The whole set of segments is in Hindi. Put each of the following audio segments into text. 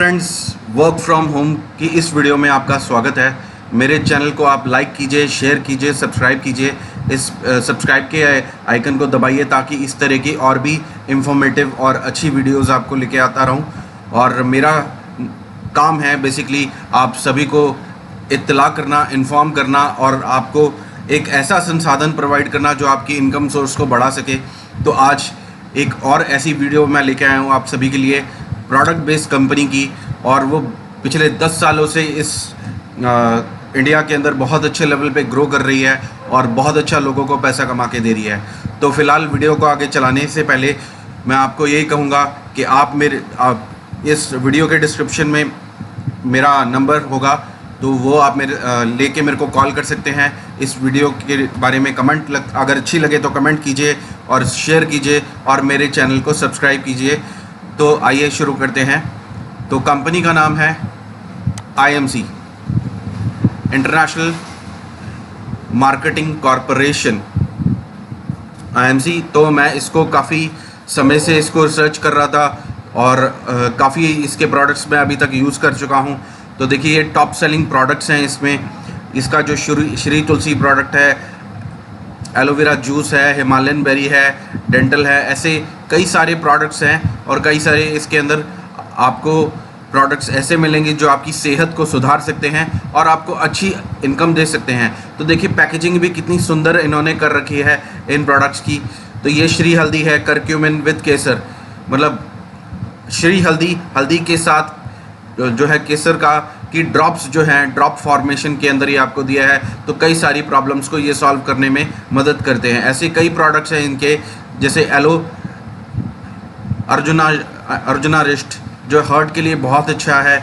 फ्रेंड्स, वर्क फ्रॉम होम की इस वीडियो में आपका स्वागत है। मेरे चैनल को आप लाइक कीजिए, शेयर कीजिए, सब्सक्राइब कीजिए। इस सब्सक्राइब के आइकन को दबाइए ताकि इस तरह की और भी इंफॉर्मेटिव और अच्छी वीडियोस आपको लेके आता रहूं। और मेरा काम है बेसिकली आप सभी को इत्तला करना, इन्फॉर्म करना और आपको एक ऐसा संसाधन प्रोवाइड करना जो आपकी इनकम सोर्स को बढ़ा सके। तो आज एक और ऐसी वीडियो मैं लेके आया हूँ आप सभी के लिए, प्रोडक्ट बेस्ड कंपनी की, और वो पिछले 10 सालों से इस इंडिया के अंदर बहुत अच्छे लेवल पे ग्रो कर रही है और बहुत अच्छा लोगों को पैसा कमा के दे रही है। तो फिलहाल वीडियो को आगे चलाने से पहले मैं आपको यही कहूँगा कि आप इस वीडियो के डिस्क्रिप्शन में मेरा नंबर होगा, तो वो आप लेके मेरे को कॉल कर सकते हैं। इस वीडियो के बारे में अगर अच्छी लगे तो कमेंट कीजिए और शेयर कीजिए और मेरे चैनल को सब्सक्राइब कीजिए। तो आइए शुरू करते हैं। तो कंपनी का नाम है IMC, international marketing corporation, IMC। तो मैं इसको काफ़ी समय से इसको रिसर्च कर रहा था और काफ़ी इसके प्रोडक्ट्स मैं अभी तक यूज़ कर चुका हूँ। तो देखिए, ये टॉप सेलिंग प्रोडक्ट्स हैं। इसमें इसका जो श्री तुलसी प्रोडक्ट है, एलोवेरा जूस है, हिमालयन बेरी है, डेंटल है, ऐसे कई सारे प्रोडक्ट्स हैं। और कई सारे इसके अंदर आपको प्रोडक्ट्स ऐसे मिलेंगे जो आपकी सेहत को सुधार सकते हैं और आपको अच्छी इनकम दे सकते हैं। तो देखिए, पैकेजिंग भी कितनी सुंदर इन्होंने कर रखी है इन प्रोडक्ट्स की। तो ये श्री हल्दी है, करक्यूमिन विद केसर, मतलब श्री हल्दी के साथ जो है केसर की ड्रॉप्स जो हैं, ड्रॉप फॉर्मेशन के अंदर ये आपको दिया है। तो कई सारी प्रॉब्लम्स को ये सॉल्व करने में मदद करते हैं। ऐसे कई प्रोडक्ट्स हैं इनके, जैसे अर्जुना रिस्ट, जो हार्ट के लिए बहुत अच्छा है।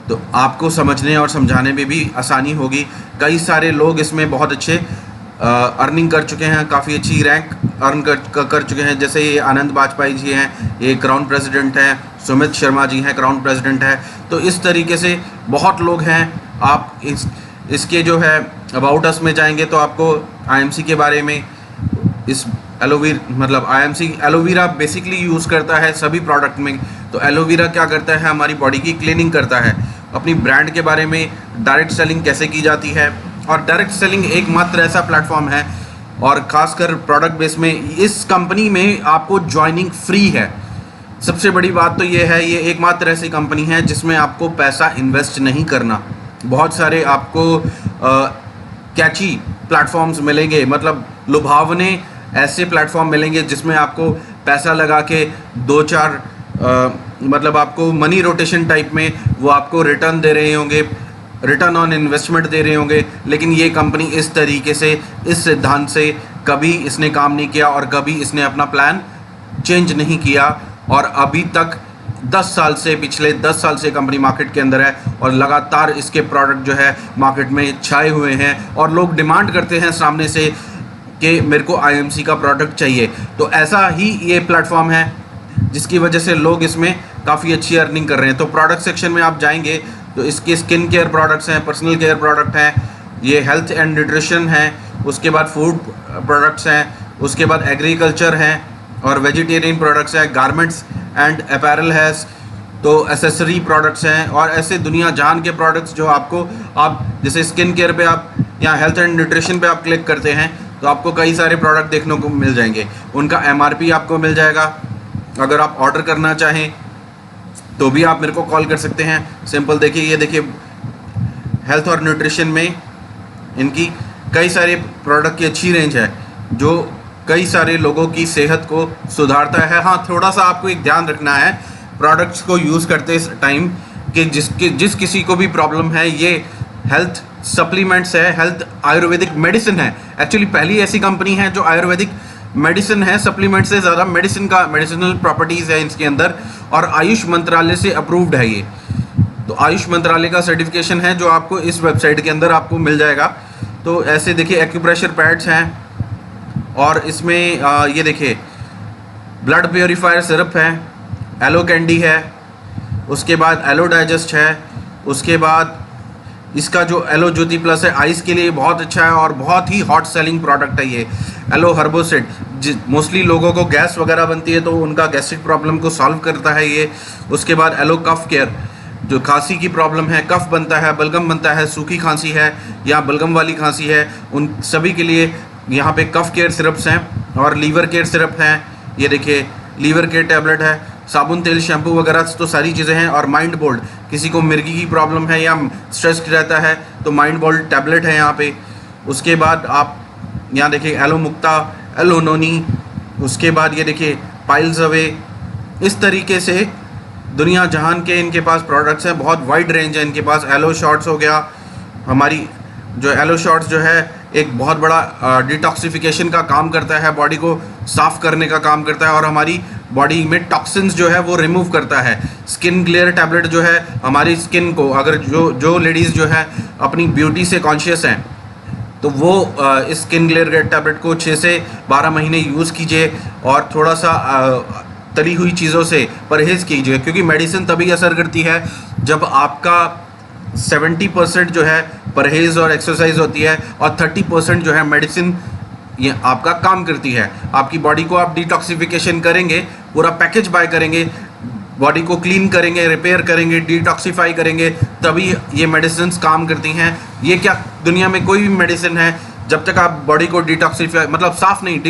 तो आपको समझने और समझाने में भी आसानी होगी। कई सारे लोग इसमें बहुत अच्छे अर्निंग कर चुके हैं, काफ़ी अच्छी रैंक अर्न कर चुके हैं। जैसे ये आनंद बाजपेयी जी हैं, ये क्राउन प्रेसिडेंट हैं, सुमित शर्मा जी हैं, क्राउन प्रेसिडेंट है। तो इस तरीके से बहुत लोग हैं। आप इसके जो है अबाउट अस में जाएंगे तो आपको IMC के बारे में, इस IMC एलोवेरा बेसिकली यूज़ करता है सभी प्रोडक्ट में। तो एलोवेरा क्या करता है, हमारी बॉडी की क्लीनिंग करता है। अपनी ब्रांड के बारे में, डायरेक्ट सेलिंग कैसे की जाती है, और डायरेक्ट सेलिंग एकमात्र ऐसा प्लेटफॉर्म है, और ख़ासकर प्रोडक्ट बेस में इस कंपनी में आपको ज्वाइनिंग फ्री है। सबसे बड़ी बात तो ये है, ये एकमात्र ऐसी कंपनी है जिसमें आपको पैसा इन्वेस्ट नहीं करना। बहुत सारे आपको कैची प्लेटफॉर्म्स मिलेंगे, मतलब लुभावने ऐसे प्लेटफॉर्म मिलेंगे जिसमें आपको पैसा लगा के 2-4 आपको मनी रोटेशन टाइप में वो आपको रिटर्न दे रहे होंगे, रिटर्न ऑन इन्वेस्टमेंट दे रहे होंगे। लेकिन ये कंपनी इस तरीके से, इस सिद्धांत से कभी इसने काम नहीं किया और कभी इसने अपना प्लान चेंज नहीं किया। और अभी तक 10 साल से, पिछले 10 साल से कंपनी मार्केट के अंदर है और लगातार इसके प्रोडक्ट जो है मार्केट में छाए हुए हैं और लोग डिमांड करते हैं सामने से कि मेरे को IMC का प्रोडक्ट चाहिए। तो ऐसा ही ये प्लेटफॉर्म है जिसकी वजह से लोग इसमें काफ़ी अच्छी अर्निंग कर रहे हैं। तो प्रोडक्ट सेक्शन में आप जाएंगे तो इसके स्किन केयर प्रोडक्ट्स हैं, पर्सनल केयर प्रोडक्ट हैं, ये हेल्थ एंड न्यूट्रिशन है, उसके बाद फूड प्रोडक्ट्स हैं, उसके बाद एग्रीकल्चर हैं और वेजिटेरियन प्रोडक्ट्स हैं, गारमेंट्स एंड अपैरल है, तो एसेसरी प्रोडक्ट्स हैं, और ऐसे दुनिया जान के प्रोडक्ट्स जो आप जैसे स्किन केयर पे आप या हेल्थ एंड न्यूट्रिशन पे आप क्लिक करते हैं तो आपको कई सारे प्रोडक्ट देखने को मिल जाएंगे। उनका MRP आपको मिल जाएगा। अगर आप ऑर्डर करना चाहें तो भी आप मेरे को कॉल कर सकते हैं। सिंपल देखिए, ये देखिए, हेल्थ और न्यूट्रिशन में इनकी कई सारे प्रोडक्ट की अच्छी रेंज है जो कई सारे लोगों की सेहत को सुधारता है। हाँ, थोड़ा सा आपको एक ध्यान रखना है प्रोडक्ट्स को यूज़ करते टाइम कि जिस किसी को भी प्रॉब्लम है, ये हेल्थ सप्लीमेंट्स है, हेल्थ आयुर्वेदिक मेडिसिन है। एक्चुअली पहली ऐसी कंपनी है जो आयुर्वेदिक मेडिसिन है, सप्लीमेंट से ज़्यादा मेडिसिनल प्रॉपर्टीज़ है इसके अंदर, और आयुष मंत्रालय से अप्रूव्ड है ये। तो आयुष मंत्रालय का सर्टिफिकेशन है जो आपको इस वेबसाइट के अंदर आपको मिल जाएगा। तो ऐसे देखिए, एक्यूप्रेशर पैड्स हैं, और इसमें ये देखिए ब्लड प्योरीफायर सिरप है, एलो कैंडी है, उसके बाद एलो डाइजेस्ट है, उसके बाद इसका जो एलो ज्योति प्लस है आइस के लिए बहुत अच्छा है और बहुत ही हॉट सेलिंग प्रोडक्ट है ये एलो हर्बोसेट। मोस्टली लोगों को गैस वगैरह बनती है तो उनका गैस्ट्रिक प्रॉब्लम को सॉल्व करता है ये। उसके बाद एलो कफ केयर, जो खांसी की प्रॉब्लम है, कफ बनता है, बलगम बनता है, सूखी खांसी है या बलगम वाली खांसी है, उन सभी के लिए यहाँ पे कफ केयर सिरप्स हैं और लीवर केयर सिरप हैं। ये देखिए लीवर केयर टैबलेट है, साबुन तेल शैम्पू वगैरह तो सारी चीज़ें हैं। और माइंड बोल्ड, किसी को मिर्गी की प्रॉब्लम है या स्ट्रेस रहता है तो माइंड बोल्ड टैबलेट है यहाँ पे। उसके बाद आप यहाँ देखिए एलो मुक्ता, एलो नोनी, उसके बाद ये देखिए पाइल्स अवे। इस तरीके से दुनिया जहान के इनके पास प्रोडक्ट्स हैं, बहुत वाइड रेंज है इनके पास। एलो शॉट्स हो गया, हमारी जो एलो शॉट्स जो है एक बहुत बड़ा डिटॉक्सिफिकेशन का काम करता है, बॉडी को साफ़ करने का काम करता है और हमारी बॉडी में टॉक्सिन्स जो है वो रिमूव करता है। स्किन ग्लेयर टैबलेट जो है हमारी स्किन को, अगर जो लेडीज़ जो है अपनी ब्यूटी से कॉन्शियस हैं तो वो इस स्किन ग्लेयर टैबलेट को 6 से 12 महीने यूज़ कीजिए और थोड़ा सा तली हुई चीज़ों से परहेज़ कीजिए, क्योंकि मेडिसिन तभी असर करती है जब आपका 70% जो है परहेज़ और एक्सरसाइज होती है और 30% जो है मेडिसिन ये आपका काम करती है। आपकी बॉडी को आप डिटॉक्सिफिकेशन करेंगे, पूरा पैकेज बाय करेंगे, बॉडी को क्लीन करेंगे, रिपेयर करेंगे, डिटॉक्सीफाई करेंगे, तभी ये मेडिसिन काम करती हैं। ये क्या दुनिया में कोई भी मेडिसिन है, जब तक आप बॉडी को डिटॉक्सीफाई मतलब साफ़ नहीं,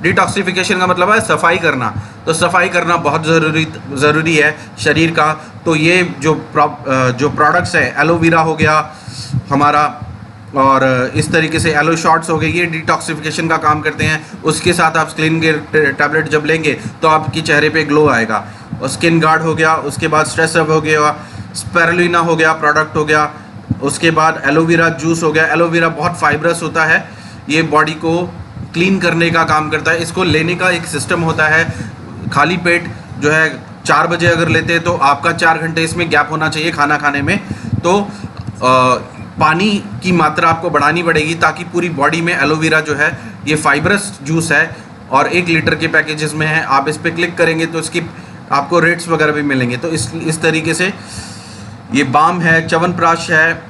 डिटॉक्सिफिकेशन का मतलब है सफाई करना, तो सफाई करना बहुत ज़रूरी है शरीर का। तो ये जो प्रोडक्ट्स है, एलोवेरा हो गया हमारा और इस तरीके से एलो शॉट्स हो गए, ये डिटॉक्सिफिकेशन का काम करते हैं। उसके साथ आप स्किन केयर टैबलेट जब लेंगे तो आपके चेहरे पे ग्लो आएगा। और स्किन गार्ड हो गया, उसके बाद स्ट्रेस अप हो गया, स्पेरुलिना हो गया प्रोडक्ट हो गया, उसके बाद एलोवेरा जूस हो गया। एलोवेरा बहुत फाइब्रस होता है, ये बॉडी को क्लीन करने का काम करता है। इसको लेने का एक सिस्टम होता है, खाली पेट जो है 4 बजे अगर लेते हैं तो आपका 4 घंटे इसमें गैप होना चाहिए खाना खाने में। तो पानी की मात्रा आपको बढ़ानी पड़ेगी ताकि पूरी बॉडी में एलोवेरा जो है, ये फाइब्रस जूस है और 1 लीटर के पैकेजेस में है। आप इस पर क्लिक करेंगे तो इसकी आपको रेट्स वगैरह भी मिलेंगे। तो इस तरीके से ये बाम है, च्यवनप्राश है,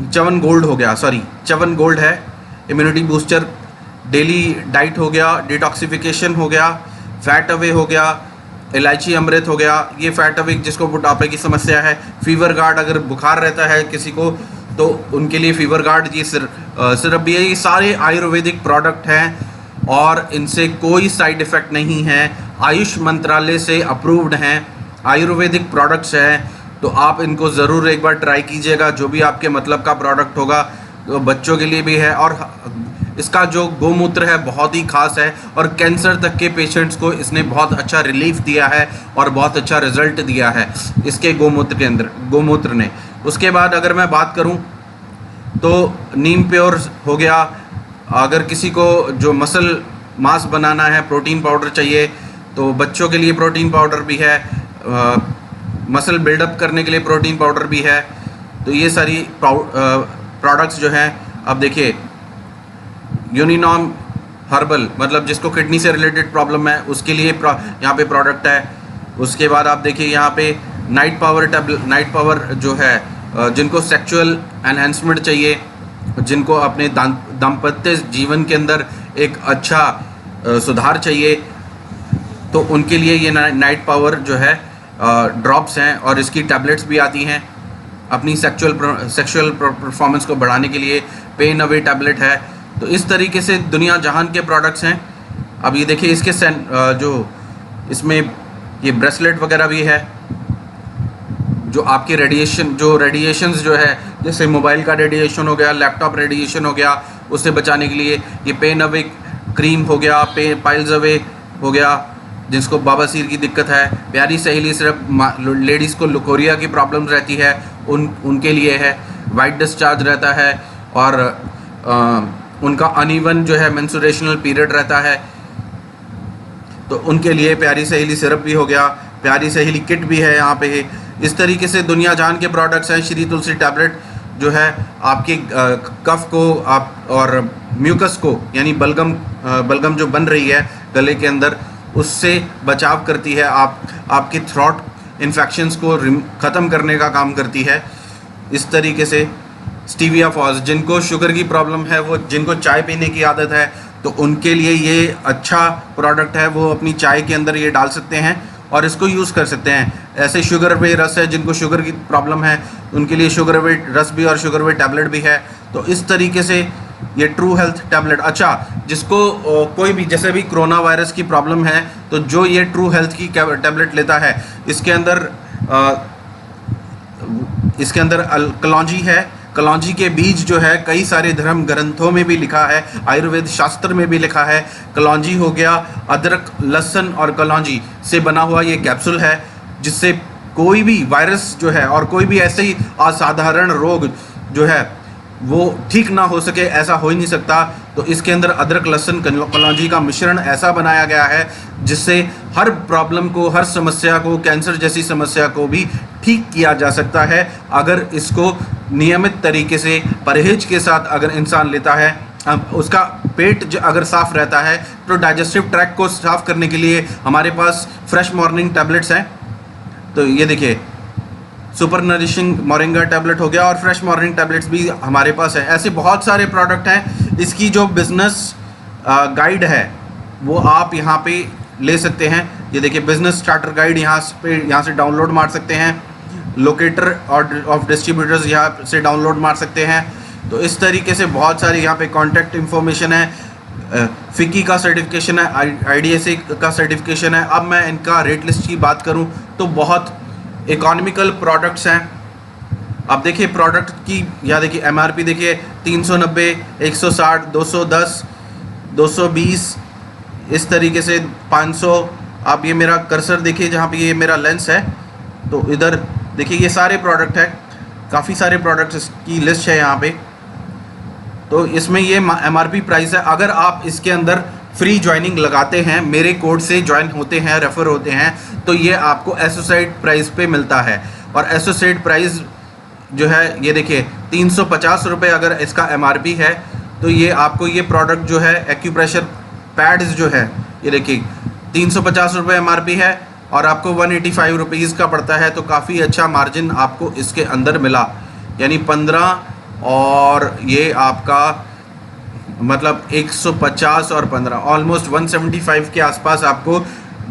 च्यवन गोल्ड हो गया, सॉरी च्यवन गोल्ड है, इम्यूनिटी बूस्टर, डेली डाइट हो गया, डिटॉक्सिफिकेशन हो गया, फैट अवे हो गया, इलायची अमृत हो गया, ये फैट अवे जिसको बुढ़ापे की समस्या है, फीवर गार्ड अगर बुखार रहता है किसी को तो उनके लिए फीवर गार्ड, ये सिरप भी है। ये सारे आयुर्वेदिक प्रोडक्ट हैं और इनसे कोई साइड इफ़ेक्ट नहीं है, आयुष मंत्रालय से अप्रूव्ड हैं, आयुर्वेदिक प्रोडक्ट्स हैं। तो आप इनको ज़रूर एक बार ट्राई कीजिएगा, जो भी आपके मतलब का प्रोडक्ट होगा। तो बच्चों के लिए भी है और इसका जो गोमूत्र है बहुत ही खास है और कैंसर तक के पेशेंट्स को इसने बहुत अच्छा रिलीफ दिया है और बहुत अच्छा रिजल्ट दिया है इसके गोमूत्र के अंदर, गोमूत्र ने। उसके बाद अगर मैं बात करूं तो नीम प्योर हो गया, अगर किसी को जो मसल मास बनाना है, प्रोटीन पाउडर चाहिए तो बच्चों के लिए प्रोटीन पाउडर भी है, मसल बिल्डअप करने के लिए प्रोटीन पाउडर भी है। तो ये सारी प्रोडक्ट्स जो हैं, अब देखिए यूनिनॉम हर्बल, मतलब जिसको किडनी से रिलेटेड प्रॉब्लम है उसके लिए यहाँ पे प्रोडक्ट है। उसके बाद आप देखिए यहाँ पे नाइट पावर जो है, जिनको सेक्सुअल एनहेंसमेंट चाहिए, जिनको अपने दाम्पत्य जीवन के अंदर एक अच्छा सुधार चाहिए, तो उनके लिए ये नाइट पावर जो है ड्रॉप्स हैं और इसकी टैबलेट्स भी आती हैं अपनी सेक्सुअल परफॉर्मेंस को बढ़ाने के लिए। पेन अवे टैबलेट है। तो इस तरीके से दुनिया जहान के प्रोडक्ट्स हैं। अब ये देखिए इसके जो इसमें ये ब्रेसलेट वगैरह भी है, जो आपके रेडिएशंस जो है, जैसे मोबाइल का रेडिएशन हो गया, लैपटॉप रेडिएशन हो गया, उससे बचाने के लिए ये पेन अवे क्रीम हो गया, पाइल्स अवे हो गया, जिसको बवासीर की दिक्कत है। प्यारी सहेली सिर्फ लेडीज़ को लुकोरिया की प्रॉब्लम रहती है उनके लिए है। वाइट डिस्चार्ज रहता है और उनका अनइवन जो है मेंस्ट्रुएशनल पीरियड रहता है, तो उनके लिए प्यारी सहेली सिरप भी हो गया, प्यारी सहेली किट भी है यहाँ पे। इस तरीके से दुनिया जान के प्रोडक्ट्स हैं। श्री तुलसी टैबलेट जो है आपके कफ को आप और म्यूकस को, यानी बलगम जो बन रही है गले के अंदर, उससे बचाव करती है। आपके थ्रोट इन्फेक्शंस को ख़त्म करने का काम करती है। इस तरीके से स्टीविया फॉज, जिनको शुगर की प्रॉब्लम है, वो जिनको चाय पीने की आदत है, तो उनके लिए ये अच्छा प्रोडक्ट है। वो अपनी चाय के अंदर ये डाल सकते हैं और इसको यूज़ कर सकते हैं। ऐसे शुगर वे रस है, जिनको शुगर की प्रॉब्लम है उनके लिए शुगर वे रस भी और शुगर वे टैबलेट भी है। तो इस तरीके से ये ट्रू हेल्थ टैबलेट, अच्छा जिसको कोई भी जैसे भी कोरोना वायरस की प्रॉब्लम है तो जो ये ट्रू हेल्थ की टैबलेट लेता है इसके अंदर कलौंजी है। कलौंजी के बीज जो है कई सारे धर्म ग्रंथों में भी लिखा है, आयुर्वेद शास्त्र में भी लिखा है। कलौंजी हो गया, अदरक, लहसुन और कलौंजी से बना हुआ ये कैप्सूल है, जिससे कोई भी वायरस जो है और कोई भी ऐसे ही असाधारण रोग जो है वो ठीक ना हो सके, ऐसा हो ही नहीं सकता। तो इसके अंदर अदरक, लहसुन, कलौंजी का मिश्रण ऐसा बनाया गया है जिससे हर प्रॉब्लम को, हर समस्या को, कैंसर जैसी समस्या को भी ठीक किया जा सकता है अगर इसको नियमित तरीके से परहेज के साथ अगर इंसान लेता है। उसका पेट अगर साफ़ रहता है तो डाइजेस्टिव ट्रैक्ट को साफ़ करने के लिए हमारे पास फ्रेश मॉर्निंग टैबलेट्स हैं। तो ये देखिए, सुपर नरिशिंग मोरिंगा टैबलेट हो गया और फ्रेश मॉर्निंग टैबलेट्स भी हमारे पास है। ऐसे बहुत सारे प्रोडक्ट हैं। इसकी जो बिज़नेस गाइड है वो आप यहाँ पे ले सकते हैं। ये देखिए, बिज़नेस स्टार्टर गाइड यहाँ से डाउनलोड मार सकते हैं। लोकेटर और ऑफ डिस्ट्रीब्यूटर्स यहाँ से डाउनलोड मार सकते हैं। तो इस तरीके से बहुत सारी यहाँ पे कॉन्टैक्ट इन्फॉर्मेशन है। फिकी का सर्टिफिकेशन है, IDSA का सर्टिफिकेशन है। अब मैं इनका रेट लिस्ट की बात करूँ तो बहुत इकोनॉमिकल प्रोडक्ट्स हैं। अब देखिए प्रोडक्ट की, या देखिए MRP देखिए 390, 160, 210, 220, इस तरीके से 500। आप ये मेरा कर्सर देखिए जहाँ पे ये मेरा लेंस है, तो इधर देखिए ये सारे प्रोडक्ट है, काफ़ी सारे प्रोडक्ट्स की लिस्ट है यहाँ पे। तो इसमें ये MRP प्राइस है। अगर आप इसके अंदर फ्री ज्वाइनिंग लगाते हैं, मेरे कोड से ज्वाइन होते हैं, रेफ़र होते हैं, तो ये आपको एसोसिएट प्राइस पे मिलता है। और एसोसिएट प्राइस जो है ये देखिए 350 रुपये अगर इसका MRP है, तो ये आपको ये प्रोडक्ट जो है एक्यूप्रेशर पैड्स जो है ये देखिए 350 रुपये MRP है और आपको 185 रुपीज़ का पड़ता है। तो काफ़ी अच्छा मार्जिन आपको इसके अंदर मिला, यानी 15 और ये आपका मतलब 150 और 15 ऑलमोस्ट 175 के आसपास आपको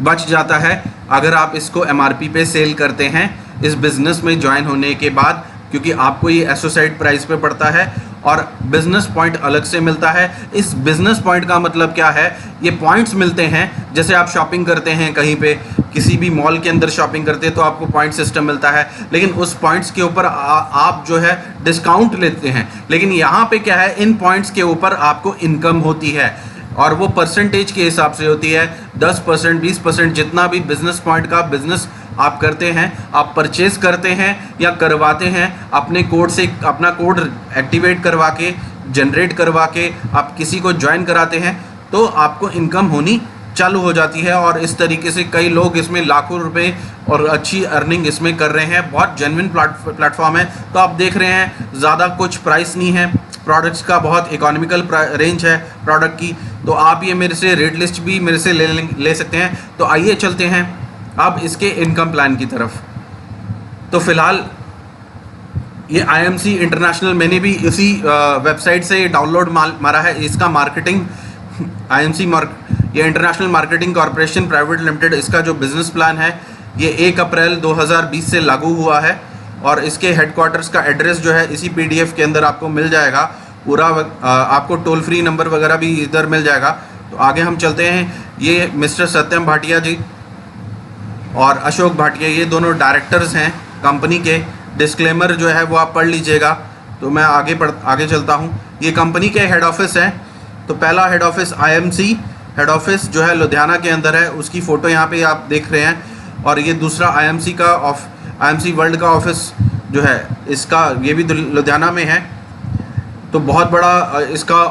बच जाता है अगर आप इसको MRP पे सेल करते हैं इस बिज़नेस में ज्वाइन होने के बाद, क्योंकि आपको ये एसोसिएट प्राइस पे पड़ता है और बिज़नेस पॉइंट अलग से मिलता है। इस बिज़नेस पॉइंट का मतलब क्या है, ये पॉइंट्स मिलते हैं। जैसे आप शॉपिंग करते हैं कहीं पे, किसी भी मॉल के अंदर शॉपिंग करते हैं तो आपको पॉइंट सिस्टम मिलता है, लेकिन उस पॉइंट्स के ऊपर आप जो है डिस्काउंट लेते हैं। लेकिन यहाँ पे क्या है, इन पॉइंट्स के ऊपर आपको इनकम होती है और वो परसेंटेज के हिसाब से होती है। 10%, 20%, जितना भी बिज़नेस पॉइंट का बिज़नेस आप करते हैं, आप परचेज करते हैं या करवाते हैं, अपने कोड से अपना कोड एक्टिवेट करवा के, जनरेट करवा के आप किसी को ज्वाइन कराते हैं, तो आपको इनकम होनी चालू हो जाती है। और इस तरीके से कई लोग इसमें लाखों रुपए और अच्छी अर्निंग इसमें कर रहे हैं। बहुत जेन्युइन प्लेटफॉर्म है। तो आप देख रहे हैं ज़्यादा कुछ प्राइस नहीं है, प्रोडक्ट्स का बहुत इकोनॉमिकल रेंज है प्रोडक्ट की। तो आप ये मेरे से रेट लिस्ट भी मेरे से ले सकते हैं। तो आइए चलते हैं अब इसके इनकम प्लान की तरफ। तो फिलहाल ये IMC इंटरनेशनल मैंने भी इसी वेबसाइट से डाउनलोड मारा है। इसका मार्केटिंग ये international marketing corporation private limited, इसका जो बिज़नेस प्लान है ये 1 अप्रैल 2020 से लागू हुआ है और इसके हेडक्वार्टर्स का एड्रेस जो है इसी PDF के अंदर आपको मिल जाएगा पूरा। आपको टोल फ्री नंबर वगैरह भी इधर मिल जाएगा। तो आगे हम चलते हैं। ये मिस्टर सत्यम भाटिया जी और अशोक भाटिया, ये दोनों डायरेक्टर्स हैं कंपनी के। डिस्क्लेमर जो है वो आप पढ़ लीजिएगा। तो मैं आगे चलता हूँ। ये कंपनी के हेड ऑफिस हैं। तो पहला head office IMC head office जो है लुधियाना के अंदर है, उसकी फ़ोटो यहाँ पे आप देख रहे हैं। और ये दूसरा IMC वर्ल्ड का ऑफिस जो है इसका, ये भी लुधियाना में है। तो बहुत बड़ा इसका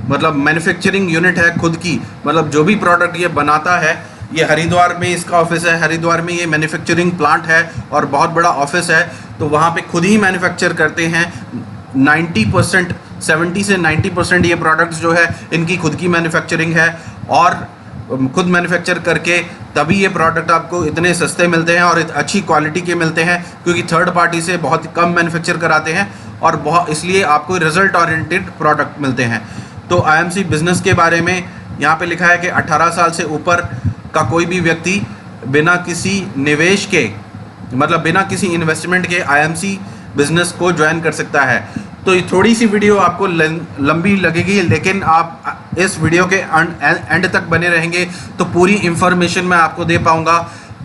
मतलब मैन्युफैक्चरिंग यूनिट है खुद की, मतलब जो भी प्रोडक्ट ये बनाता है। ये हरिद्वार में इसका ऑफिस है, हरिद्वार में ये मैन्युफैक्चरिंग प्लांट है और बहुत बड़ा ऑफिस है। तो वहाँ पे खुद ही मैन्युफैक्चर करते हैं। 90% 70 से 90% ये प्रोडक्ट्स जो है इनकी खुद की मैन्युफैक्चरिंग है और खुद मैन्युफैक्चर करके तभी ये प्रोडक्ट आपको इतने सस्ते मिलते हैं और अच्छी क्वालिटी के मिलते हैं, क्योंकि थर्ड पार्टी से बहुत कम मैन्युफैक्चर कराते हैं और बहुत इसलिए आपको रिजल्ट ओरिएंटेड प्रोडक्ट मिलते हैं। तो IMC बिज़नेस के बारे में यहाँ पे लिखा है कि 18 साल से ऊपर का कोई भी व्यक्ति बिना किसी निवेश के, मतलब बिना किसी इन्वेस्टमेंट के आईएमसी बिजनेस को ज्वाइन कर सकता है। तो ये थोड़ी सी वीडियो आपको लंबी लगेगी, लेकिन आप इस वीडियो के एंड तक बने रहेंगे तो पूरी इंफॉर्मेशन मैं आपको दे पाऊंगा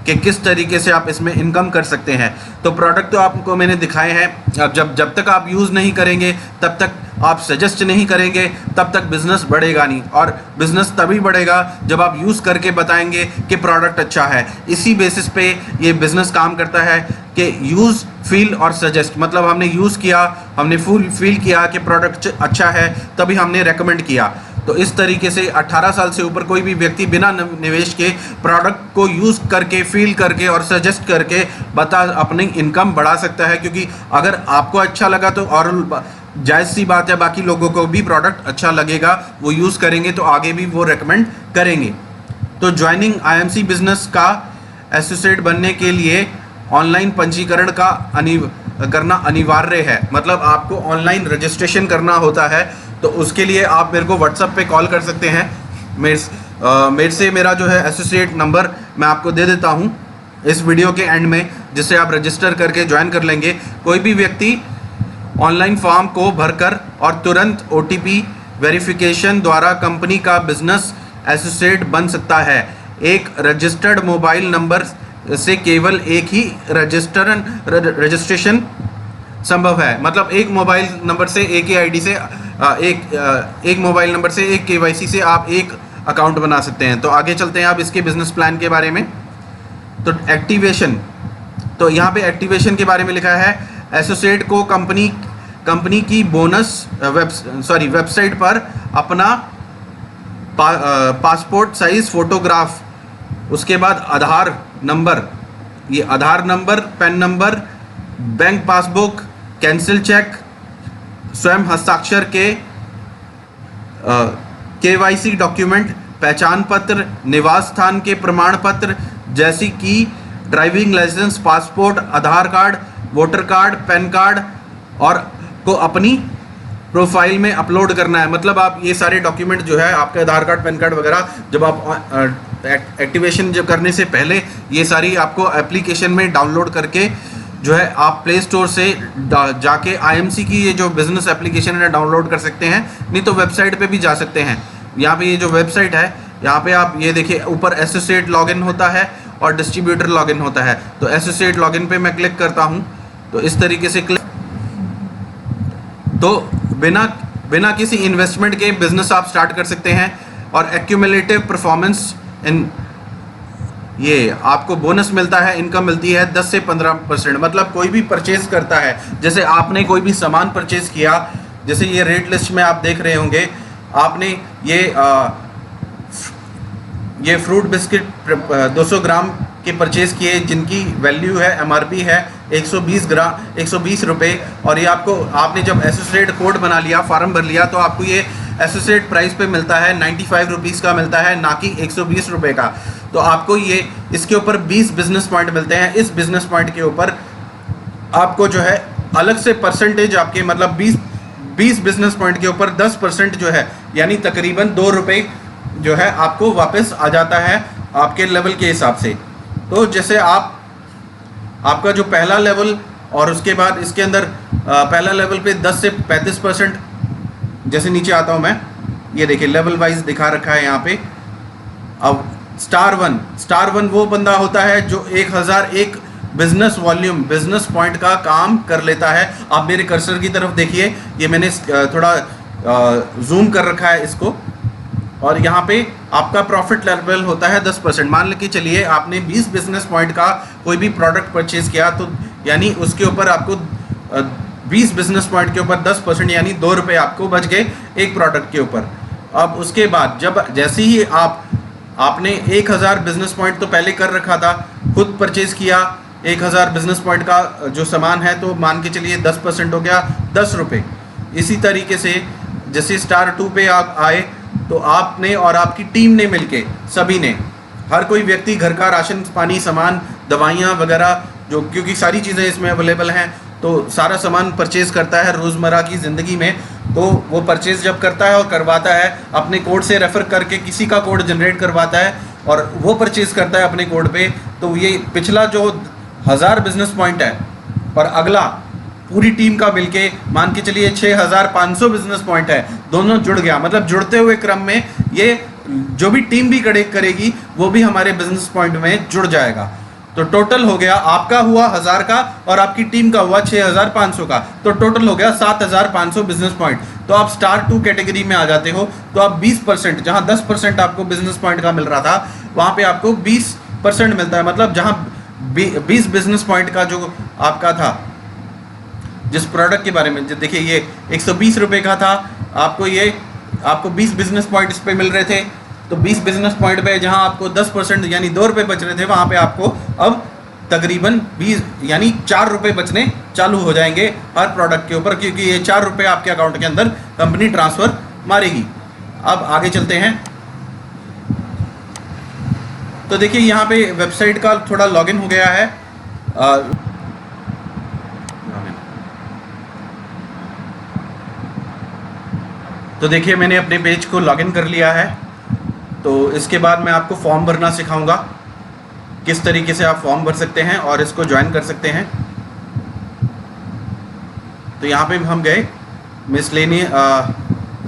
कि किस तरीके से आप इसमें इनकम कर सकते हैं। तो प्रोडक्ट तो आपको मैंने दिखाए हैं, अब जब तक आप यूज़ नहीं करेंगे, तब तक आप सजेस्ट नहीं करेंगे, तब तक बिज़नेस बढ़ेगा नहीं। और बिज़नेस तभी बढ़ेगा जब आप यूज़ करके बताएंगे कि प्रोडक्ट अच्छा है। इसी बेसिस पे ये बिज़नेस काम करता है कि यूज़, फील और सजेस्ट, मतलब हमने यूज़ किया, हमने फील किया कि प्रोडक्ट अच्छा है, तभी हमने रेकमेंड किया। तो इस तरीके से 18 साल से ऊपर कोई भी व्यक्ति बिना निवेश के प्रोडक्ट को यूज़ करके, फील करके और सजेस्ट करके अपनी इनकम बढ़ा सकता है। क्योंकि अगर आपको अच्छा लगा तो और जायज़ सी बात है, बाकी लोगों को भी प्रोडक्ट अच्छा लगेगा, वो यूज़ करेंगे तो आगे भी वो रेकमेंड करेंगे। तो ज्वाइनिंग आईएमसी बिजनेस का एसोसिएट बनने के लिए ऑनलाइन पंजीकरण का करना अनिवार्य है, मतलब आपको ऑनलाइन रजिस्ट्रेशन करना होता है। तो उसके लिए आप मेरे को व्हाट्सएप पे कॉल कर सकते हैं। मेरे से मेरा जो है एसोसिएट नंबर मैं आपको दे देता हूं इस वीडियो के एंड में, जिससे आप रजिस्टर करके ज्वाइन कर लेंगे। कोई भी व्यक्ति ऑनलाइन फॉर्म को भरकर और तुरंत ओटीपी वेरिफिकेशन द्वारा कंपनी का बिजनेस एसोसिएट बन सकता है। एक रजिस्टर्ड मोबाइल नंबर से केवल एक ही रजिस्ट्रेशन संभव है, मतलब एक मोबाइल नंबर से, एक ही आईडी से, एक मोबाइल नंबर से, एक केवाईसी से आप एक अकाउंट बना सकते हैं। तो आगे चलते हैं आप इसके बिजनेस प्लान के बारे में। तो एक्टिवेशन, तो यहाँ पे एक्टिवेशन के बारे में लिखा है, एसोसिएट को कंपनी की बोनस वेबसाइट पर अपना पासपोर्ट साइज फोटोग्राफ, उसके बाद आधार नंबर, ये Aadhaar number, PAN number, bank passbook, cancel cheque, स्वयं हस्ताक्षर के केवाईसी डॉक्यूमेंट, पहचान पत्र, निवास स्थान के प्रमाण पत्र जैसे कि driving licence, passport, Aadhaar card, voter card, PAN card और को अपनी प्रोफाइल में अपलोड करना है। मतलब आप ये सारे डॉक्यूमेंट जो है आपके आधार कार्ड, पैन कार्ड वगैरह, जब आप एक्टिवेशन जब करने से पहले ये सारी आपको एप्लीकेशन में डाउनलोड करके जो है आप प्ले स्टोर से जाके आईएमसी की ये जो बिज़नेस एप्लीकेशन है डाउनलोड कर सकते हैं, नहीं तो वेबसाइट पे भी जा सकते हैं। यहाँ पे ये जो वेबसाइट है, यहाँ पे आप ये देखिए ऊपर एसोसिएट लॉगिन होता है और डिस्ट्रीब्यूटर लॉगिन होता है। तो एसोसिएट लॉगिन पे मैं क्लिक करता हूँ, तो इस तरीके से तो बिना किसी इन्वेस्टमेंट के बिजनेस आप स्टार्ट कर सकते हैं। और एक्यूमुलेटिव परफॉर्मेंस इन ये आपको बोनस मिलता है, इनकम मिलती है 10 से 15%। मतलब कोई भी परचेज करता है, जैसे आपने कोई भी सामान परचेज किया, जैसे ये रेट लिस्ट में आप देख रहे होंगे, आपने ये फ्रूट बिस्किट 200 ग्राम के परचेज़ किए, जिनकी वैल्यू है, एमआरपी है 120 रुपये। और ये आपने जब एसोसिएट कोड बना लिया, फार्म भर लिया, तो आपको ये एसोसिएट प्राइस पे मिलता है 95 रुपीज़ का मिलता है, ना कि 120 रुपये का। तो आपको ये इसके ऊपर 20 बिजनेस पॉइंट मिलते हैं। इस बिजनेस पॉइंट के ऊपर आपको जो है अलग से परसेंटेज आपके, मतलब 20 बिजनेस पॉइंट के ऊपर 10% जो है, यानी तकरीबन 2 रुपये जो है आपको वापस आ जाता है आपके लेवल के हिसाब से। तो जैसे आपका जो पहला लेवल और उसके बाद इसके अंदर पहला लेवल पे 10 से 35%, जैसे नीचे आता हूँ मैं, ये देखिए लेवल वाइज दिखा रखा है यहाँ पे। अब स्टार वन वो बंदा होता है जो 1001 बिजनेस वॉल्यूम, बिजनेस पॉइंट का काम कर लेता है। आप मेरे कर्सर की तरफ देखिए, ये मैंने थोड़ा जूम कर रखा है इसको, और यहाँ पे आपका प्रॉफिट लेवल होता है 10%। मान के चलिए आपने 20 बिजनेस पॉइंट का कोई भी प्रोडक्ट परचेज किया, तो यानी उसके ऊपर आपको 20 बिजनेस पॉइंट के ऊपर 10%, यानी 2 रुपये आपको बच गए एक प्रोडक्ट के ऊपर। अब उसके बाद जैसे ही आपने 1000 बिजनेस पॉइंट तो पहले कर रखा था, खुद परचेज किया 1000 बिजनेस पॉइंट का जो सामान है, तो मान के चलिए 10% हो गया 10 रुपये। इसी तरीके से जैसे स्टार 2 पे आप आए, तो आपने और आपकी टीम ने मिलके, सभी ने, हर कोई व्यक्ति घर का राशन पानी सामान, दवाइयाँ वगैरह, जो क्योंकि सारी चीज़ें इसमें अवेलेबल हैं, तो सारा सामान परचेज़ करता है रोज़मर्रा की ज़िंदगी में। तो वो परचेज़ जब करता है और करवाता है, अपने कोड से रेफ़र करके किसी का कोड जनरेट करवाता है, और वो परचेज़ करता है अपने कोड पे, तो ये पिछला जो 1000 बिजनेस पॉइंट है और अगला पूरी टीम का मिलके मान के चलिए 6500 बिजनेस पॉइंट है, दोनों जुड़ गया। मतलब जुड़ते हुए क्रम में ये जो भी टीम भी करेगी वो भी हमारे बिजनेस पॉइंट में जुड़ जाएगा। तो टोटल हो गया, आपका हुआ 1000 का और आपकी टीम का हुआ 6500 का, तो टोटल हो गया 7500 बिजनेस पॉइंट। तो आप स्टार 2 कैटेगरी में आ जाते हो। तो आप 20%, जहां 10% आपको बिजनेस पॉइंट का मिल रहा था, वहां पे आपको 20% मिलता है। मतलब जहां 20 बिजनेस पॉइंट का जो आपका था, जिस प्रोडक्ट के बारे में देखिए, ये 120 रुपये का था, आपको 20 बिजनेस पॉइंट इस पे मिल रहे थे। तो 20 बिजनेस पॉइंट पे जहां आपको 10% यानी 2 रुपये बच रहे थे, वहां पे आपको अब तकरीबन 20 यानी 4 रुपये बचने चालू हो जाएंगे हर प्रोडक्ट के ऊपर, क्योंकि ये 4 रुपये आपके अकाउंट के अंदर कंपनी ट्रांसफ़र मारेगी। अब आगे चलते हैं। तो देखिए यहाँ पे वेबसाइट का थोड़ा लॉगिन हो गया है। तो देखिए मैंने अपने पेज को लॉगिन कर लिया है। तो इसके बाद मैं आपको फॉर्म भरना सिखाऊंगा, किस तरीके से आप फॉर्म भर सकते हैं और इसको ज्वाइन कर सकते हैं। तो यहाँ पे हम गए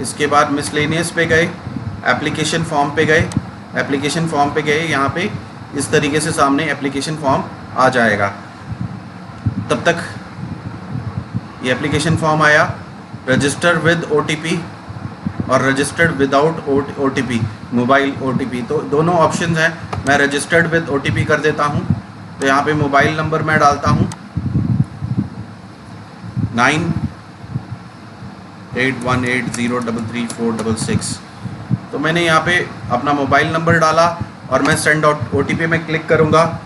इसके बाद मिसलेनियस पे गए, एप्लीकेशन फॉर्म पे गए। एप्लीकेशन फॉर्म पे गए, यहाँ पे इस तरीके से सामने एप्लीकेशन फॉर्म आ जाएगा। तब तक ये एप्लीकेशन फॉर्म आया, रजिस्टर विद OTP और registered without OTP, mobile OTP, तो दोनों ऑप्शंस हैं। मैं रजिस्टर्ड विद OTP कर देता हूं। तो यहाँ पे मोबाइल नंबर मैं डालता हूं 9818033466। तो मैंने यहाँ पे अपना मोबाइल नंबर डाला और मैं सेंड OTP में क्लिक करूँगा।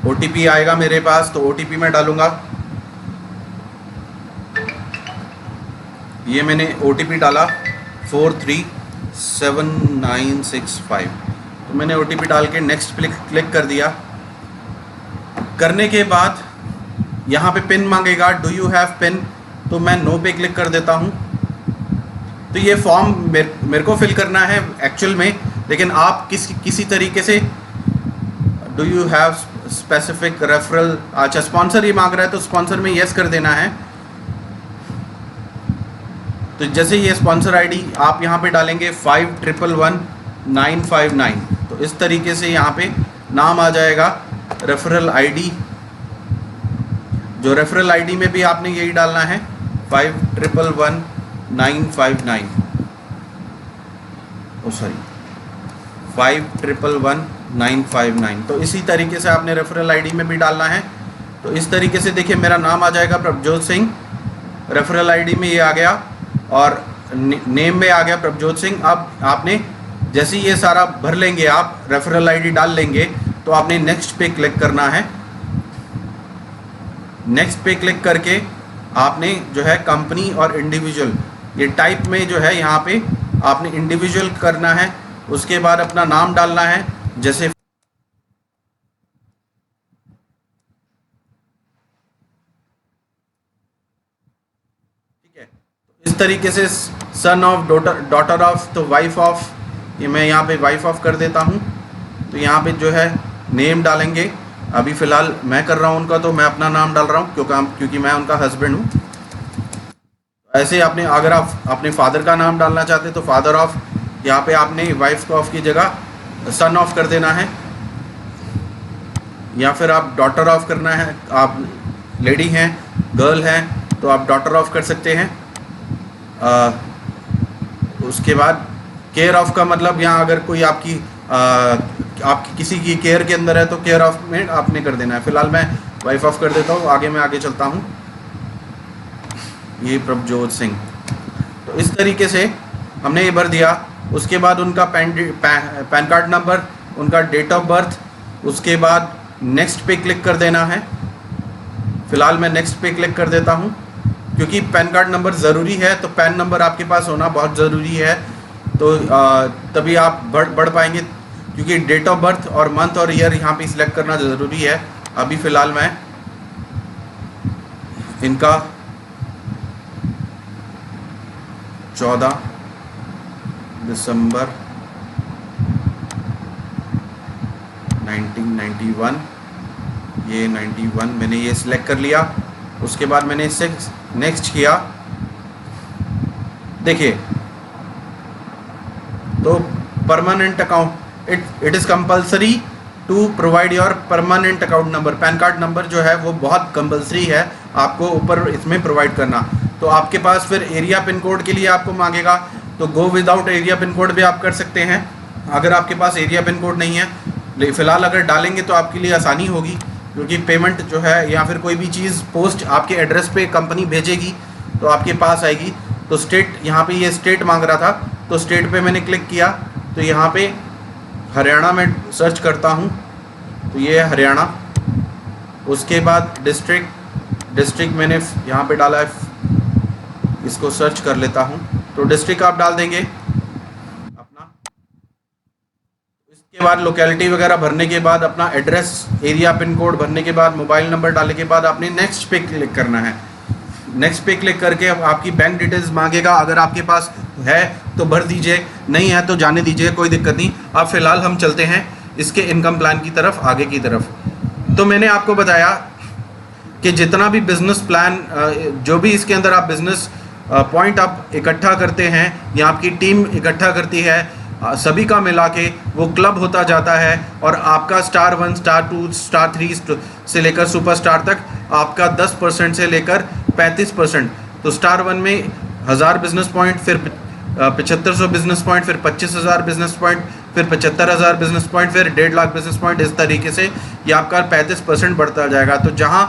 OTP आएगा मेरे पास, तो OTP मैं डालूँगा। ये मैंने OTP डाला 437965। तो मैंने OTP डाल के नेक्स्ट क्लिक कर दिया। करने के बाद यहाँ पे पिन मांगेगा, डू यू हैव पिन, तो मैं नो पे क्लिक कर देता हूँ। तो ये फॉर्म मेरे को फिल करना है एक्चुअल में, लेकिन आप किसी तरीके से do you have specific referral, अच्छा स्पॉन्सर ये मांग रहा है तो स्पॉन्सर में यस कर देना है। तो जैसे ये स्पॉन्सर आईडी आप यहाँ पे डालेंगे 511959, तो इस तरीके से यहाँ पे नाम आ जाएगा। रेफरल आईडी, जो रेफरल आईडी में भी आपने यही डालना है 511959, 511959। तो इसी तरीके से आपने रेफरल आईडी में भी डालना है। तो इस तरीके से देखिए मेरा नाम आ जाएगा प्रभजोत सिंह, रेफरल आईडी में ये आ गया और नेम में आ गया प्रभजोत सिंह। अब आपने जैसे ये सारा भर लेंगे, आप रेफरल आईडी डाल लेंगे, तो आपने नेक्स्ट पे क्लिक करना है। नेक्स्ट पे क्लिक करके आपने जो है कंपनी और इंडिविजुअल, ये टाइप में जो है यहाँ पे आपने इंडिविजुअल करना है। उसके बाद अपना नाम डालना है, जैसे इस तरीके से सन ऑफ, डॉटर ऑफ, तो वाइफ ऑफ, ये मैं यहाँ पे वाइफ ऑफ कर देता हूँ। तो यहाँ पे जो है नेम डालेंगे। अभी फ़िलहाल मैं कर रहा हूँ उनका, तो मैं अपना नाम डाल रहा हूँ क्योंकि मैं उनका हस्बैंड हूँ। ऐसे आपने, अगर आप अपने फादर का नाम डालना चाहते तो फादर ऑफ, यहाँ पे आपने वाइफ ऑफ की जगह सन ऑफ कर देना है, या फिर आप डॉटर ऑफ करना है, आप लेडी हैं, गर्ल हैं, तो आप डॉटर ऑफ कर सकते हैं। उसके बाद केयर ऑफ का मतलब, यहाँ अगर कोई आपकी किसी की केयर के अंदर है तो केयर ऑफ में आपने कर देना है। फिलहाल मैं वाइफ ऑफ कर देता हूँ। मैं आगे चलता हूँ। ये प्रभजोत सिंह, तो इस तरीके से हमने ये भर दिया। उसके बाद उनका पैन कार्ड नंबर, उनका डेट ऑफ बर्थ, उसके बाद नेक्स्ट पे क्लिक कर देना है। फ़िलहाल मैं नेक्स्ट पे क्लिक कर देता हूँ, क्योंकि पैन कार्ड नंबर ज़रूरी है, तो पैन नंबर आपके पास होना बहुत ज़रूरी है। तो तभी आप बढ़ पाएंगे, क्योंकि डेट ऑफ बर्थ और मंथ और ईयर यहाँ पे सिलेक्ट करना ज़रूरी है। अभी फ़िलहाल मैं इनका 14 दिसंबर 1991, ये 91 मैंने ये सिलेक्ट कर लिया। उसके बाद मैंने इससे नेक्स्ट किया। देखिए, तो permanent account, it is compulsory to provide your permanent account number. PAN card number जो है वो बहुत कंपलसरी है आपको ऊपर इसमें प्रोवाइड करना। तो आपके पास फिर एरिया पिन कोड के लिए आपको मांगेगा, तो go without area pin code भी आप कर सकते हैं अगर आपके पास एरिया पिन कोड नहीं है। फ़िलहाल अगर डालेंगे तो आपके लिए आसानी होगी, क्योंकि पेमेंट जो है या फिर कोई भी चीज़ पोस्ट आपके एड्रेस पे कंपनी भेजेगी तो आपके पास आएगी। तो स्टेट, यहाँ पे ये स्टेट मांग रहा था, तो स्टेट पे मैंने क्लिक किया, तो यहाँ पे हरियाणा में सर्च करता हूँ, तो ये है हरियाणा। उसके बाद डिस्ट्रिक्ट मैंने यहाँ पे डाला है, इसको सर्च कर लेता हूँ। तो डिस्ट्रिक्ट आप डाल देंगे अपना। इसके बाद लोकेलिटी वगैरह भरने के बाद अपना एड्रेस, एरिया पिन कोड भरने के बाद मोबाइल नंबर डालने के बाद आपने नेक्स्ट पे क्लिक करना है। नेक्स्ट पे क्लिक करके आपकी बैंक डिटेल्स मांगेगा, अगर आपके पास है तो भर दीजिए, नहीं है तो जाने दीजिए, कोई दिक्कत नहीं। अब फ़िलहाल हम चलते हैं इसके इनकम प्लान की तरफ, आगे की तरफ। तो मैंने आपको बताया कि जितना भी बिज़नेस प्लान, जो भी इसके अंदर आप बिज़नेस पॉइंट आप इकट्ठा करते हैं या आपकी टीम इकट्ठा करती है, सभी का मिला के वो क्लब होता जाता है और आपका स्टार 1, स्टार 2, स्टार 3 से लेकर सुपर स्टार तक आपका 10% से लेकर 35%। तो स्टार 1 में 1000 बिजनेस पॉइंट, फिर 7500 बिजनेस पॉइंट, फिर 25000 बिजनेस पॉइंट, फिर 75000 बिजनेस पॉइंट, फिर 1.5 लाख बिजनेस पॉइंट। इस तरीके से ये आपका 35% बढ़ता जाएगा। तो जहां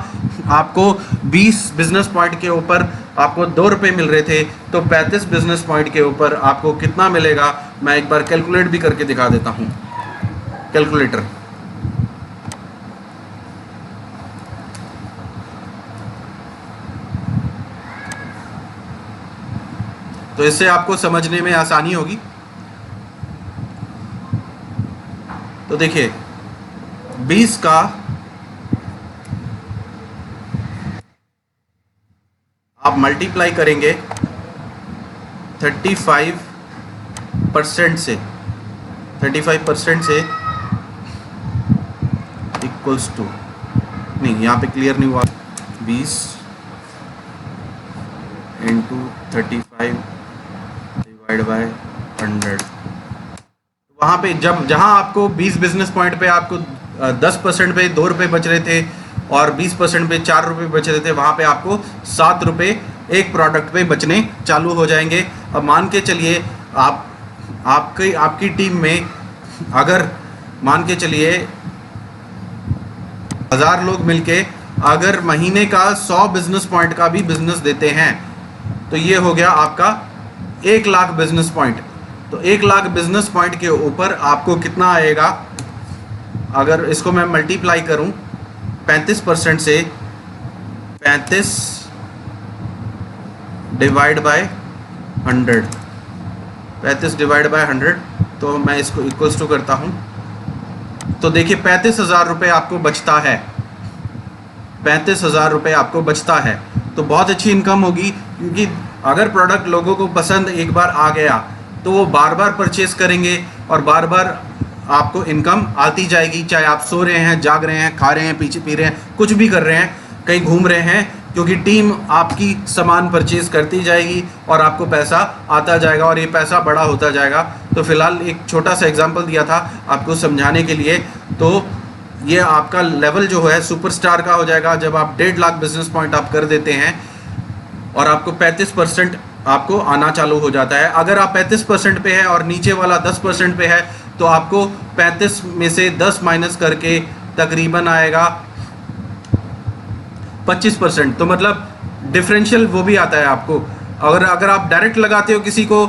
आपको 20 बिजनेस पॉइंट के ऊपर आपको 2 रुपये मिल रहे थे, तो 35 बिजनेस पॉइंट के ऊपर आपको कितना मिलेगा, मैं एक बार कैलकुलेट भी करके दिखा देता हूँ। कैलकुलेटर, तो इससे आपको समझने में आसानी होगी। तो देखिए 20 का आप मल्टीप्लाई करेंगे 35% से, 35% से इक्वल्स टू, नहीं यहाँ पे क्लियर नहीं हुआ, 20 इंटू 35 डिवाइड बाय 100। वहाँ पे जहाँ आपको 20 बिजनेस पॉइंट पे आपको 10% पे 2 रुपये बच रहे थे और 20% पे 4 रुपये बच रहे थे, वहाँ पे आपको 7 रुपये एक प्रोडक्ट पे बचने चालू हो जाएंगे। अब मान के चलिए आपकी टीम में अगर मान के चलिए 1000 लोग मिलके अगर महीने का 100 बिजनेस पॉइंट का भी बिजनेस देते हैं, तो ये हो गया आपका 1 लाख बिजनेस पॉइंट। तो 1 लाख बिजनेस पॉइंट के ऊपर आपको कितना आएगा, अगर इसको मैं मल्टीप्लाई करूं 35% से, 35 डिवाइड बाय 100, 35 डिवाइड बाय 100, तो मैं इसको इक्वल्स टू करता हूं। तो देखिए 35,000 रुपये आपको बचता है, 35,000 रुपये आपको बचता है। तो बहुत अच्छी इनकम होगी, क्योंकि अगर प्रोडक्ट लोगों को पसंद एक बार आ गया तो वो बार बार परचेस करेंगे और बार बार आपको इनकम आती जाएगी। चाहे आप सो रहे हैं, जाग रहे हैं, खा रहे हैं, पीछे पी रहे हैं, कुछ भी कर रहे हैं, कहीं घूम रहे हैं, क्योंकि टीम आपकी सामान परचेज करती जाएगी और आपको पैसा आता जाएगा और ये पैसा बड़ा होता जाएगा। तो फिलहाल एक छोटा सा एग्जांपल दिया था आपको समझाने के लिए। तो ये आपका लेवल जो है सुपरस्टार का हो जाएगा जब आप 1.5 लाख बिजनेस पॉइंट आप कर देते हैं और आपको 35% आपको आना चालू हो जाता है। अगर आप 35% पे है और नीचे वाला 10% पे है, तो आपको 35 में से 10 माइनस करके तकरीबन आएगा 25%। तो मतलब डिफरेंशियल वो भी आता है आपको। अगर आप डायरेक्ट लगाते हो किसी को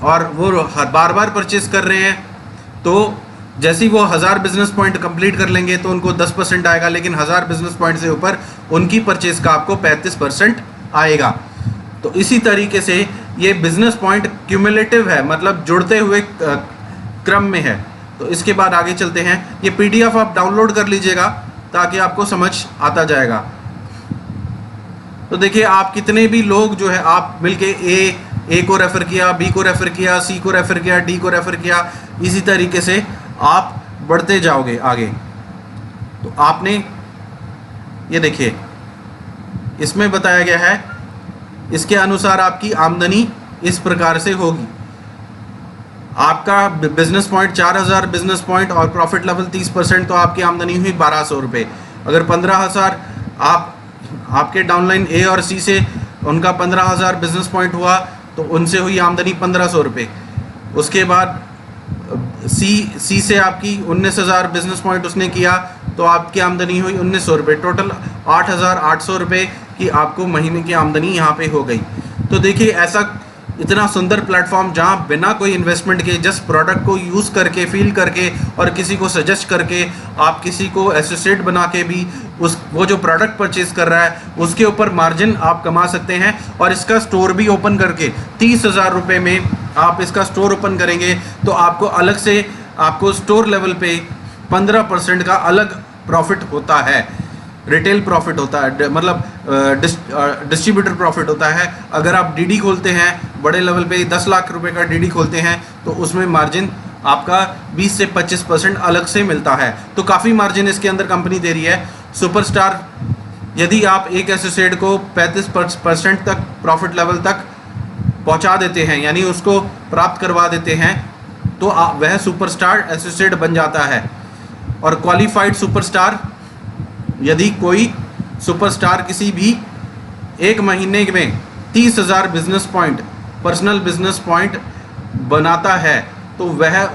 और वो बार बार परचेस कर रहे हैं, तो जैसे ही वो 1000 बिजनेस पॉइंट कंप्लीट कर लेंगे तो उनको 10% आएगा, लेकिन 1000 बिजनेस पॉइंट से ऊपर उनकी परचेस का आपको 35% आएगा। तो इसी तरीके से ये बिजनेस पॉइंट क्यूमुलेटिव है, मतलब जुड़ते हुए क्रम में है। तो इसके बाद आगे चलते हैं। ये PDF आप डाउनलोड कर लीजिएगा ताकि आपको समझ आता जाएगा। तो देखिए आप कितने भी लोग जो है आप मिलके ए को रेफ़र किया, बी को रेफ़र किया, सी को रेफ़र किया, डी को रेफ़र किया, इसी तरीके से आप बढ़ते जाओगे आगे। तो आपने ये देखिए, इसमें बताया गया है, इसके अनुसार आपकी आमदनी इस प्रकार से होगी। आपका बिजनेस पॉइंट 4000 बिजनेस पॉइंट और प्रॉफिट लेवल 30%, तो आपकी आमदनी हुई 1200 रुपये। अगर 15000 आपके डाउनलाइन ए और सी से उनका 15000 बिजनेस पॉइंट हुआ तो उनसे हुई आमदनी 1500 रुपये। उसके बाद सी से आपकी 19000 बिजनेस पॉइंट उसने किया तो आपकी आमदनी हुई 1900 रुपये। टोटल 8800 रुपये की आपको महीने की आमदनी यहाँ पे हो गई। तो देखिए, ऐसा इतना सुंदर प्लेटफॉर्म जहाँ बिना कोई इन्वेस्टमेंट के जस्ट प्रोडक्ट को यूज़ करके, फील करके और किसी को सजेस्ट करके, आप किसी को एसोसिएट बना के भी वो जो प्रोडक्ट परचेज कर रहा है उसके ऊपर मार्जिन आप कमा सकते हैं। और इसका स्टोर भी ओपन करके 30,000 रुपये में आप इसका स्टोर ओपन करेंगे तो आपको अलग से आपको स्टोर लेवल पे 15% का अलग प्रॉफिट होता है, रिटेल प्रॉफिट होता है, मतलब डिस्ट्रीब्यूटर प्रॉफिट होता है। अगर आप डीडी खोलते हैं बड़े लेवल पे 10 लाख रुपए का डीडी खोलते हैं तो उसमें मार्जिन आपका 20 से 25% अलग से मिलता है। तो काफ़ी मार्जिन इसके अंदर कंपनी दे रही है। सुपरस्टार, यदि आप एक एसोसिएट को 35% तक प्रॉफिट लेवल तक पहुंचा देते हैं, यानी उसको प्राप्त करवा देते हैं, तो वह सुपरस्टार एसोसिएट बन जाता है। और क्वालिफाइड सुपरस्टार, यदि कोई सुपरस्टार किसी भी एक महीने में 30,000 business point, personal business point बनाता है तो वह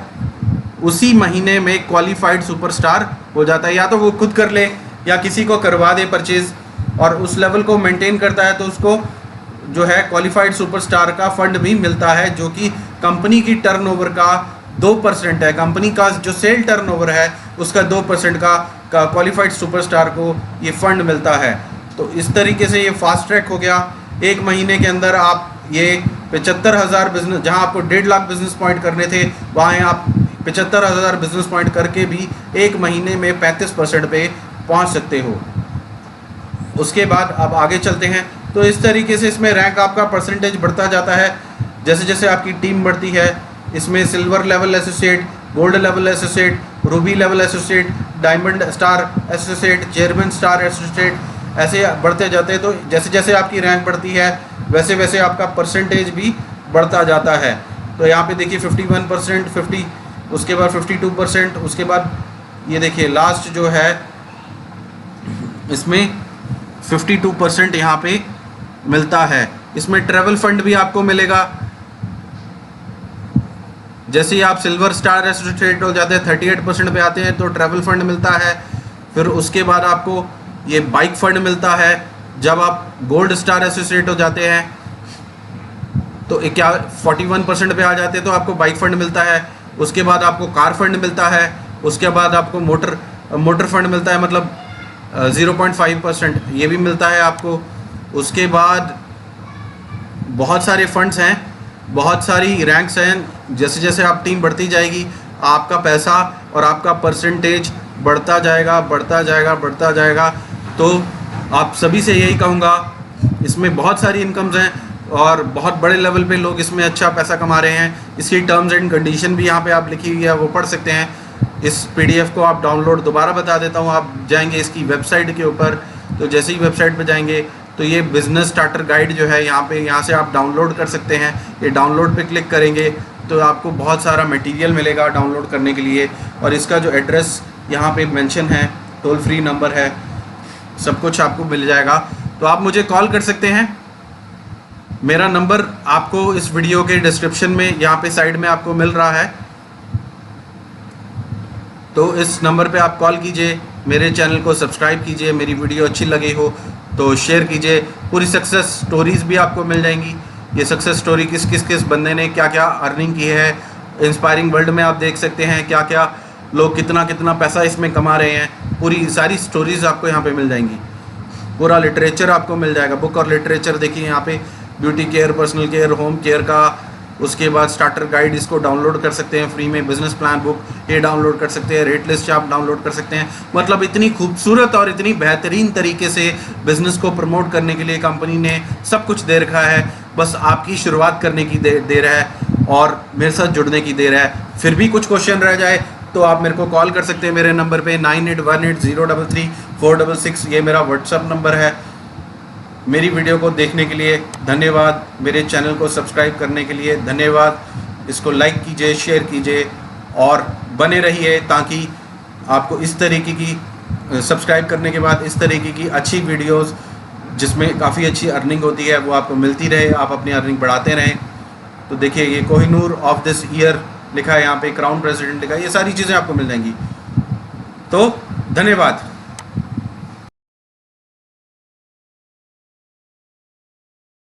उसी महीने में क्वालिफाइड सुपरस्टार हो जाता है। या तो वो खुद कर ले या किसी को करवा दे परचेज, और उस लेवल को मेंटेन करता है तो उसको जो है क्वालिफाइड सुपरस्टार का फंड भी मिलता है, जो कि कंपनी की टर्नओवर का 2% है। कंपनी का जो सेल टर्नओवर है उसका 2% का क्वालिफाइड सुपरस्टार को ये फंड मिलता है। तो इस तरीके से ये फास्ट ट्रैक हो गया। एक महीने के अंदर आप ये 75,000 बिजनेस, जहां आपको 1.5 लाख बिजनेस पॉइंट करने थे, वहाँ आप 75,000 बिजनेस पॉइंट करके भी एक महीने में 35% पे पहुँच सकते हो। उसके बाद अब आगे चलते हैं। तो इस तरीके से इसमें रैंक आपका परसेंटेज बढ़ता जाता है जैसे जैसे आपकी टीम बढ़ती है। इसमें silver level associate, gold level associate, Ruby level associate, diamond star associate, chairman star associate, ऐसे बढ़ते जाते हैं। तो जैसे जैसे आपकी रैंक बढ़ती है वैसे वैसे आपका परसेंटेज भी बढ़ता जाता है। तो यहाँ पे देखिए 51%, 50, उसके बाद 52%, उसके बाद ये देखिए लास्ट जो है इसमें 52% यहाँ पे मिलता है। इसमें ट्रैवल फंड भी आपको मिलेगा। जैसे ही आप सिल्वर स्टार एसोसिएट हो जाते हैं, 38% पे आते हैं तो ट्रैवल फंड मिलता है। फिर उसके बाद आपको ये बाइक फंड मिलता है। जब आप गोल्ड स्टार एसोसिएट हो जाते हैं तो 41% पे आ जाते हैं तो आपको बाइक फंड मिलता है। उसके बाद आपको कार फंड मिलता है। उसके बाद आपको मोटर फंड मिलता है, मतलब 0.5% ये भी मिलता है आपको। उसके बाद बहुत सारे फंड्स हैं, बहुत सारी रैंक्स हैं। जैसे जैसे आप टीम बढ़ती जाएगी आपका पैसा और आपका परसेंटेज बढ़ता जाएगा, बढ़ता जाएगा, बढ़ता जाएगा। तो आप सभी से यही कहूँगा, इसमें बहुत सारी इनकम्स हैं और बहुत बड़े लेवल पे लोग इसमें अच्छा पैसा कमा रहे हैं। इसकी टर्म्स एंड कंडीशन भी यहाँ पे आप लिखी हुई है, वो पढ़ सकते हैं। इस पीडीएफ को आप डाउनलोड, दोबारा बता देता हूँ, आप जाएंगे इसकी वेबसाइट के ऊपर, तो जैसे ही वेबसाइट पे जाएंगे तो ये बिज़नेस स्टार्टर गाइड जो है यहाँ से आप डाउनलोड कर सकते हैं। ये डाउनलोड पे क्लिक करेंगे तो आपको बहुत सारा मटेरियल मिलेगा डाउनलोड करने के लिए। और इसका जो एड्रेस यहाँ पे मेंशन है, टोल फ्री नंबर है, सब कुछ आपको मिल जाएगा। तो आप मुझे कॉल कर सकते हैं। मेरा नंबर आपको इस वीडियो के डिस्क्रिप्शन में यहाँ पे साइड में आपको मिल रहा है, तो इस नंबर पे आप कॉल कीजिए। मेरे चैनल को सब्सक्राइब कीजिए। मेरी वीडियो अच्छी लगी हो तो शेयर कीजिए। पूरी सक्सेस स्टोरीज़ भी आपको मिल जाएंगी। ये सक्सेस स्टोरी किस बंदे ने क्या क्या अर्निंग की है, इंस्पायरिंग वर्ल्ड में आप देख सकते हैं क्या क्या लोग कितना कितना पैसा इसमें कमा रहे हैं। पूरी सारी स्टोरीज़ आपको यहाँ पे मिल जाएंगी। पूरा लिटरेचर आपको मिल जाएगा, बुक और लिटरेचर देखिए यहाँ पे, beauty care, personal care, home care का। उसके बाद स्टार्टर गाइड, इसको डाउनलोड कर सकते हैं फ्री में। बिजनेस प्लान बुक ये डाउनलोड कर सकते हैं। रेट लिस्ट आप डाउनलोड कर सकते हैं। मतलब इतनी खूबसूरत और इतनी बेहतरीन तरीके से बिज़नेस को प्रमोट करने के लिए कंपनी ने सब कुछ दे रखा है। बस आपकी शुरुआत करने की देर है और मेरे साथ जुड़ने की देर है। फिर भी कुछ क्वेश्चन रह जाए तो आप मेरे को कॉल कर सकते हैं मेरे नंबर पे 9818033466। ये मेरा व्हाट्सअप नंबर है। मेरी वीडियो को देखने के लिए धन्यवाद, मेरे चैनल को सब्सक्राइब करने के लिए धन्यवाद। इसको लाइक कीजिए, शेयर कीजिए और बने रहिए ताकि आपको इस तरीके की सब्सक्राइब करने के बाद इस तरीके की अच्छी वीडियोस जिसमें काफ़ी अच्छी अर्निंग होती है वो आपको मिलती रहे, आप अपनी अर्निंग बढ़ाते रहें। तो देखिए ये कोहिनूर ऑफ दिस ईयर लिखा है, यहाँ पे क्राउन प्रेसिडेंट लिखा है, ये सारी चीज़ें आपको मिल जाएंगी। तो धन्यवाद।